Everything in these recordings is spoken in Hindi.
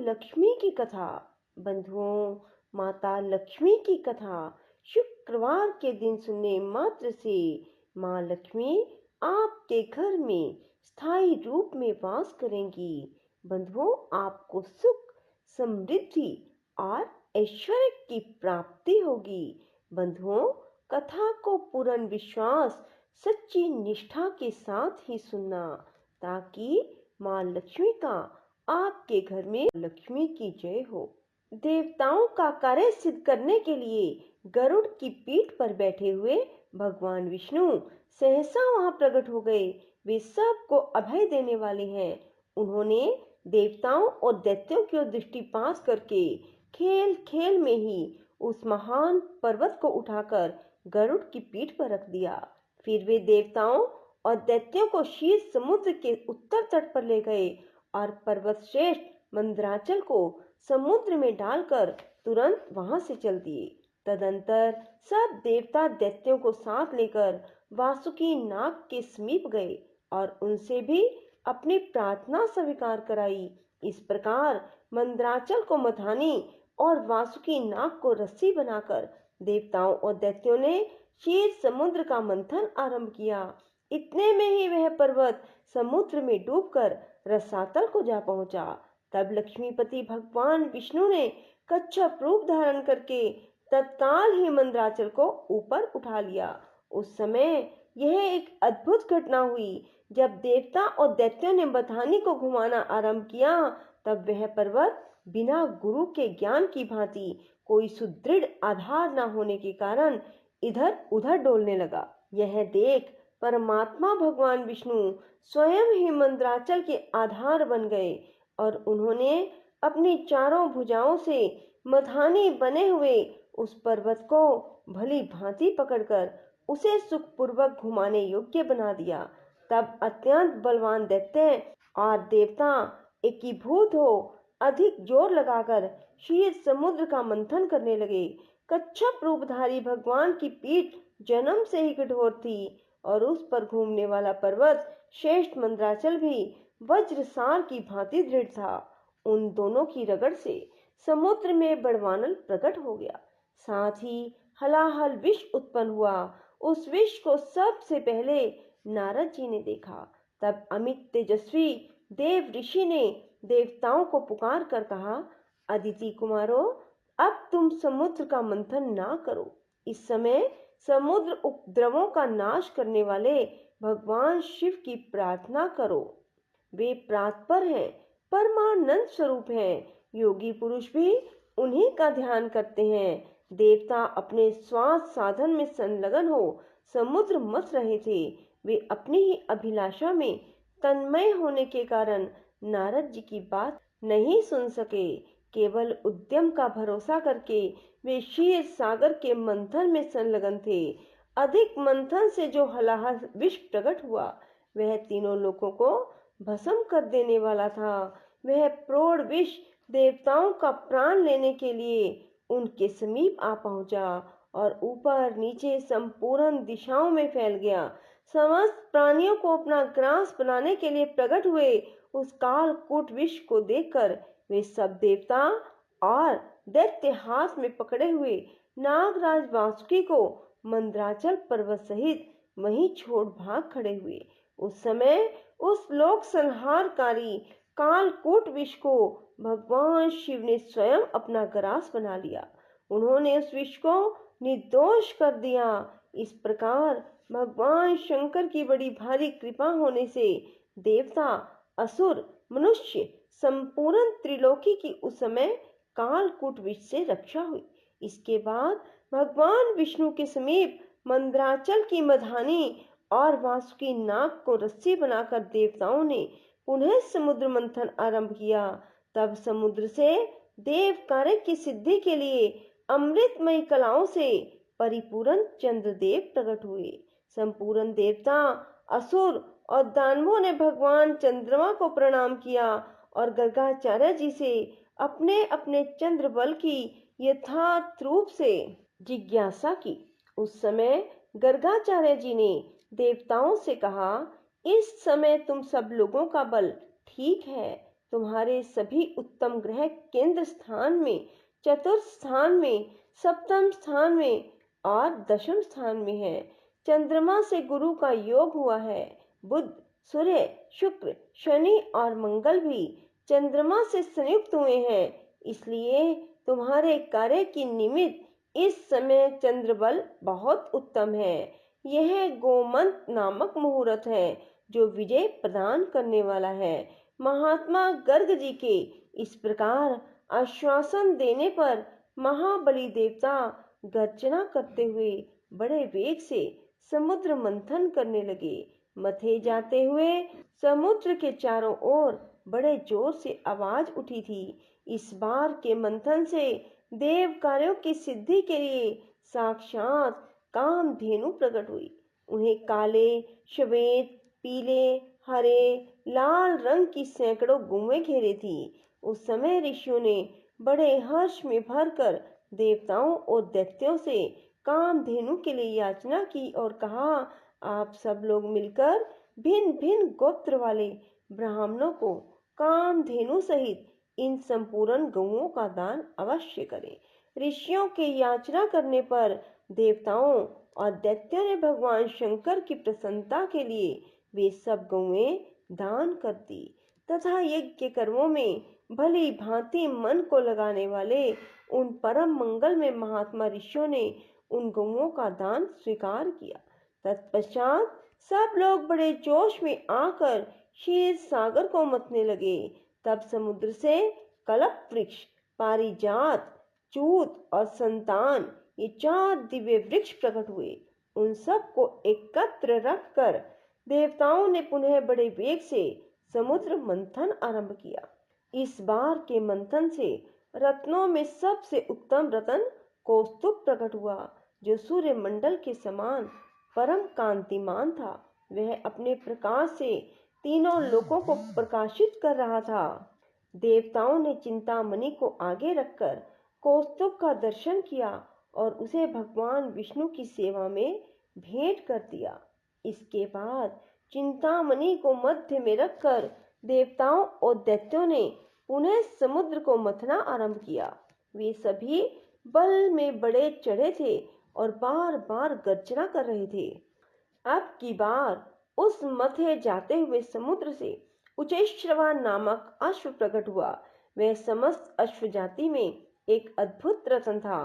लक्ष्मी की कथा। बंधुओं, माता लक्ष्मी की कथा शुक्रवार के दिन सुनने मात्र से माँ लक्ष्मी आपके घर में स्थायी रूप में वास करेंगी। बंधुओं, आपको सुख, समृद्धि और ऐश्वर्य की प्राप्ति होगी। बंधुओं, कथा को पूर्ण विश्वास, सच्ची निष्ठा के साथ ही सुनना, ताकि माँ लक्ष्मी का आपके घर में लक्ष्मी की जय हो। देवताओं का कार्य सिद्ध करने के लिए गरुड़ की पीठ पर बैठे हुए भगवान विष्णु सहसा वहां प्रकट हो गए। वे सबको अभय देने वाले हैं। उन्होंने देवताओं और दैत्यों की ओर दृष्टिपात करके खेल खेल में ही उस महान पर्वत को उठाकर गरुड़ की पीठ पर रख दिया। फिर वे देवताओं और दैत्यों को क्षीर समुद्र के उत्तर तट पर ले गए और पर्वत श्रेष्ठ मंदराचल को समुद्र में डालकर तुरंत वहां से चल दिए। तदंतर सब देवता दैत्यों को साथ लेकर वासुकी नाग के समीप गए और उनसे भी अपनी प्रार्थना स्वीकार कराई। इस प्रकार मंदराचल को मथानी और वासुकी नाग को रस्सी बनाकर देवताओं और दैत्यों ने क्षीर समुद्र का मंथन आरंभ किया। इतने में ही वह पर्वत समुद्र में डूबकर रसातल को जा पहुंचा। तब लक्ष्मीपति भगवान विष्णु ने कच्छप रूप धारण करके तत्काल ही मंदराचल को ऊपर उठा लिया। उस समय यह एक अद्भुत घटना हुई। जब देवता और दैत्यों ने बथानी को घुमाना आरंभ किया, तब वह पर्वत बिना गुरु के ज्ञान की भांति कोई सुदृढ़ आधार न होने के कारण इधर उधर डोलने लगा। यह देख परमात्मा भगवान विष्णु स्वयं ही मंदराचल के आधार बन गए और उन्होंने अपनी चारों भुजाओं से मथानी बने हुए उस पर्वत को भली भांति पकड़कर उसे सुखपूर्वक घुमाने योग्य बना दिया। तब अत्यंत बलवान दैत्य और देवता एकीभूत हो अधिक जोर लगाकर क्षीर समुद्र का मंथन करने लगे। कच्छप रूपधारी भगवान की पीठ जन्म से ही कठोर थी और उस पर घूमने वाला पर्वत श्रेष्ठ मंदराचल भी वज्रसार की भांति दृढ़ था। उन दोनों की रगड़ से समुद्र में बड़वानल प्रकट हो गया। साथ ही हलाहल विष उत्पन्न हुआ। उस विष को सबसे पहले नारद जी ने देखा। तब अमित तेजस्वी देव ऋषि ने देवताओं को पुकार कर कहा, अदिति कुमारों, अब तुम समुद्र का मंथन ना करो। इस समय समुद्र उपद्रवों का नाश करने वाले भगवान शिव की प्रार्थना करो। वे प्रातपर हैं, परमानंद स्वरूप हैं। योगी पुरुष भी उन्हीं का ध्यान करते हैं। देवता अपने श्वास साधन में संलग्न हो समुद्र मथ रहे थे। वे अपनी ही अभिलाषा में तन्मय होने के कारण नारद जी की बात नहीं सुन सके। केवल उद्यम का भरोसा करके वे क्षीर सागर के मंथन में संलग्न थे। अधिक मंथन से जो हलाहल विष प्रकट हुआ, वह तीनों लोगों को भस्म कर देने वाला था। वह प्रौढ़ विष देवताओं का प्राण लेने के लिए उनके समीप आ पहुंचा और ऊपर नीचे संपूर्ण दिशाओं में फैल गया। समस्त प्राणियों को अपना ग्रास बनाने के लिए प्रकट हुए उस कालकूट विष को देखकर वे सब देवता और दैत्य हाथ में पकड़े हुए नागराज वासुकी को मंदराचल पर्वत सहित वहीं छोड़ भाग खड़े हुए। उस समय उस लोक संहारकारी कालकूट विष को भगवान शिव ने स्वयं अपना ग्रास बना लिया। उन्होंने उस विष को निर्दोष कर दिया। इस प्रकार भगवान शंकर की बड़ी भारी कृपा होने से देवता, असुर, मनुष्य, संपूर्ण त्रिलोकी की उस समय कालकूट विष से रक्षा हुई। इसके बाद भगवान विष्णु के समीप मंदराचल की मधानी और वासुकी नाग को रस्सी बनाकर देवताओं ने पुनः समुद्र मंथन आरंभ किया। तब समुद्र से देव कार्य की सिद्धि के लिए अमृतमयी कलाओं से परिपूर्ण चंद्रदेव प्रकट हुए। संपूर्ण देवता, असुर और दानवों ने भगवान चंद्रमा को प्रणाम किया और गर्गाचार्य जी से अपने अपने चंद्र बल की यथार्थ रूप से जिज्ञासा की। उस समय गर्गाचार्य जी ने देवताओं से कहा, इस समय तुम सब लोगों का बल ठीक है, तुम्हारे सभी उत्तम ग्रह केंद्र स्थान में, चतुर्थ स्थान में, सप्तम स्थान में और दशम स्थान में है। चंद्रमा से गुरु का योग हुआ है। बुध, सूर्य, शुक्र, शनि और मंगल भी चंद्रमा से संयुक्त हुए हैं। इसलिए तुम्हारे कार्य की निमित्त इस समय चंद्र बल बहुत उत्तम है। यह गोमंत नामक मुहूर्त है जो विजय प्रदान करने वाला है। महात्मा गर्ग जी के इस प्रकार आश्वासन देने पर महाबली देवता गर्जना करते हुए बड़े वेग से समुद्र मंथन करने लगे। मथे जाते हुए समुद्र के चारों ओर बड़े जोर से आवाज उठी थी। इस बार के मंथन से देव कार्यों की सिद्धि के लिए साक्षात कामधेनु प्रकट हुई। उन्हें काले, श्वेत, पीले, हरे, लाल रंग की सैकड़ों गौएं घेरे थी। उस समय ऋषियों ने बड़े हर्ष में भरकर देवताओं और दैत्यों से कामधेनु के लिए याचना की और कहा, आप सब लोग मिलकर भिन्न भिन्न गोत्र वाले ब्राह्मणों को कामधेनु सहित इन संपूर्ण गौओं का दान अवश्य करें। ऋषियों के याचना करने पर देवताओं और दैत्यों ने भगवान शंकर की प्रसन्नता के लिए वे सब गौएं दान कर दी तथा यज्ञ कर्मों में भली भांति मन को लगाने वाले उन परम मंगल में महात्मा ऋषियों ने उन गौओं का दान स्वीकार किया। तत्पश्चात सब लोग बड़े जोश में आकर क्षीर सागर को मतने लगे। तब समुद्र से कल्प वृक्ष, पारिजात, चूत और संतान, ये 4 दिव्य वृक्ष प्रकट हुए। उन सब को एकत्र रखकर देवताओं ने पुनः बड़े वेग से समुद्र मंथन आरंभ किया। इस बार के मंथन से रत्नों में सबसे उत्तम रत्न कौस्तुभ प्रकट हुआ, जो सूर्य मंडल के समान परम कांतिमान था। वह अपने प्रकाश से तीनों लोकों को प्रकाशित कर रहा था। देवताओं ने चिंतामणि को आगे रखकर कौस्तुभ का दर्शन किया और उसे भगवान विष्णु की सेवा में भेंट कर दिया। इसके बाद चिंतामणि को मध्य में रखकर देवताओं और दैत्यों ने पुनः समुद्र को मथना आरंभ किया। वे सभी बल में बड़े चढ़े थे और बार बार गर्जना कर रहे थे। अब की बार उस मथे जाते हुए समुद्र से उच्चैश्रवा नामक अश्व प्रकट हुआ। वह समस्त अश्व जाति में एक अद्भुत रतन था।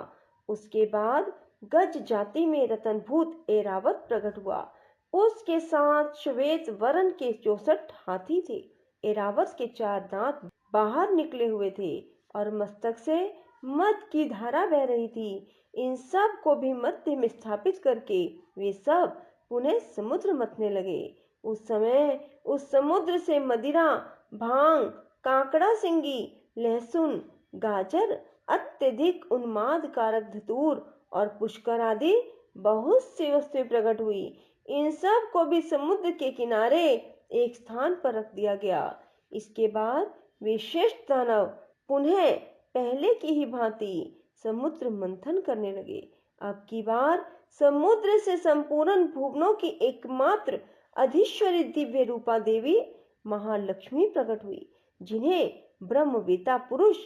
उसके बाद गज जाति में रतनभूत ऐरावत प्रकट हुआ। उसके साथ श्वेत वर्ण के 64 हाथी थे। ऐरावत के 4 दांत बाहर निकले हुए थे और मस्तक से मद की धारा बह रही थी। इन सब को भी मध्य में स्थापित करके वे सब पुनः समुद्र मथने लगे। उस समय उस समुद्र से मदिरा, भांग, काकड़ा सिंगी, लहसुन, गाजर, अत्यधिक उन्माद कारक धतूर और पुष्कर आदि बहुत सी वस्तुएं प्रकट हुई। इन सब को भी समुद्र के किनारे एक स्थान पर रख दिया गया। इसके बाद वे श्रेष्ठ दानव पुनः पहले की ही भांति समुद्र मंथन करने लगे। अब की बार समुद्र से संपूर्ण भुवनों की एकमात्र अधीश्वरी दिव्य रूपा देवी महालक्ष्मी प्रकट हुई, जिन्हें ब्रह्मवेता पुरुष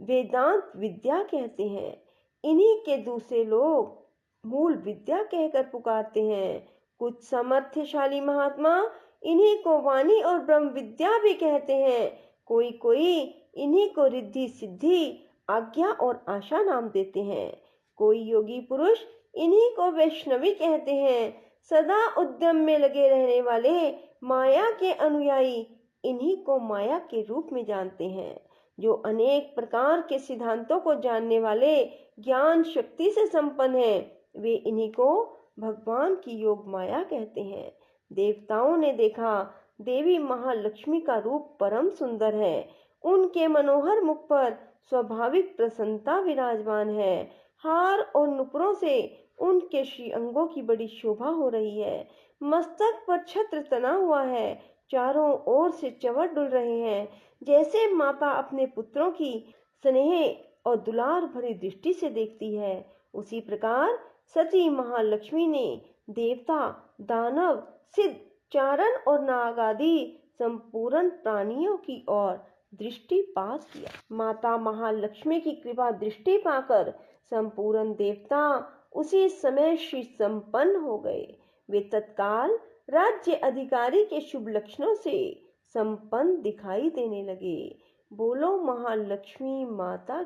वेदांत विद्या कहते हैं। इन्हीं के दूसरे लोग मूल विद्या कहकर पुकारते हैं। कुछ सामर्थ्यशाली महात्मा इन्हीं को वाणी और ब्रह्म विद्या भी कहते हैं। कोई कोई इन्हीं को रिद्धि सिद्धि, आज्ञा और आशा नाम देते हैं। कोई योगी पुरुष इन्हीं को वैष्णवी कहते हैं। सदा उद्यम में लगे रहने वाले माया के अनुयायी इन्हीं को माया के रूप में जानते हैं। जो अनेक प्रकार के सिद्धांतों को जानने वाले ज्ञान शक्ति से संपन्न है, वे इन्हीं को भगवान की योग माया कहते हैं। देवताओं ने देखा देवी महालक्ष्मी का रूप परम सुंदर है। उनके मनोहर मुख पर स्वाभाविक प्रसन्नता विराजमान है। हार और नुपुरों से उनके श्री अंगों की बड़ी शोभा हो रही है। मस्तक पर छत्र तना हुआ है। चारों ओर से चंवर डुल रहे हैं। जैसे माता अपने पुत्रों की स्नेह और दुलार भरी दृष्टि से देखती है, उसी प्रकार सती महालक्ष्मी ने देवता, दानव, सिद्ध, चारण और नाग आदि संपूर्ण प्राणियों की ओर दृष्टिपात किया। माता महालक्ष्मी की कृपा दृष्टि पाकर संपूर्ण देवता उसी समय श्री संपन्न हो गए। वे तत्काल राज्य अधिकारी के शुभ लक्षणों से संपन्न दिखाई देने लगे। बोलो महालक्ष्मी माता।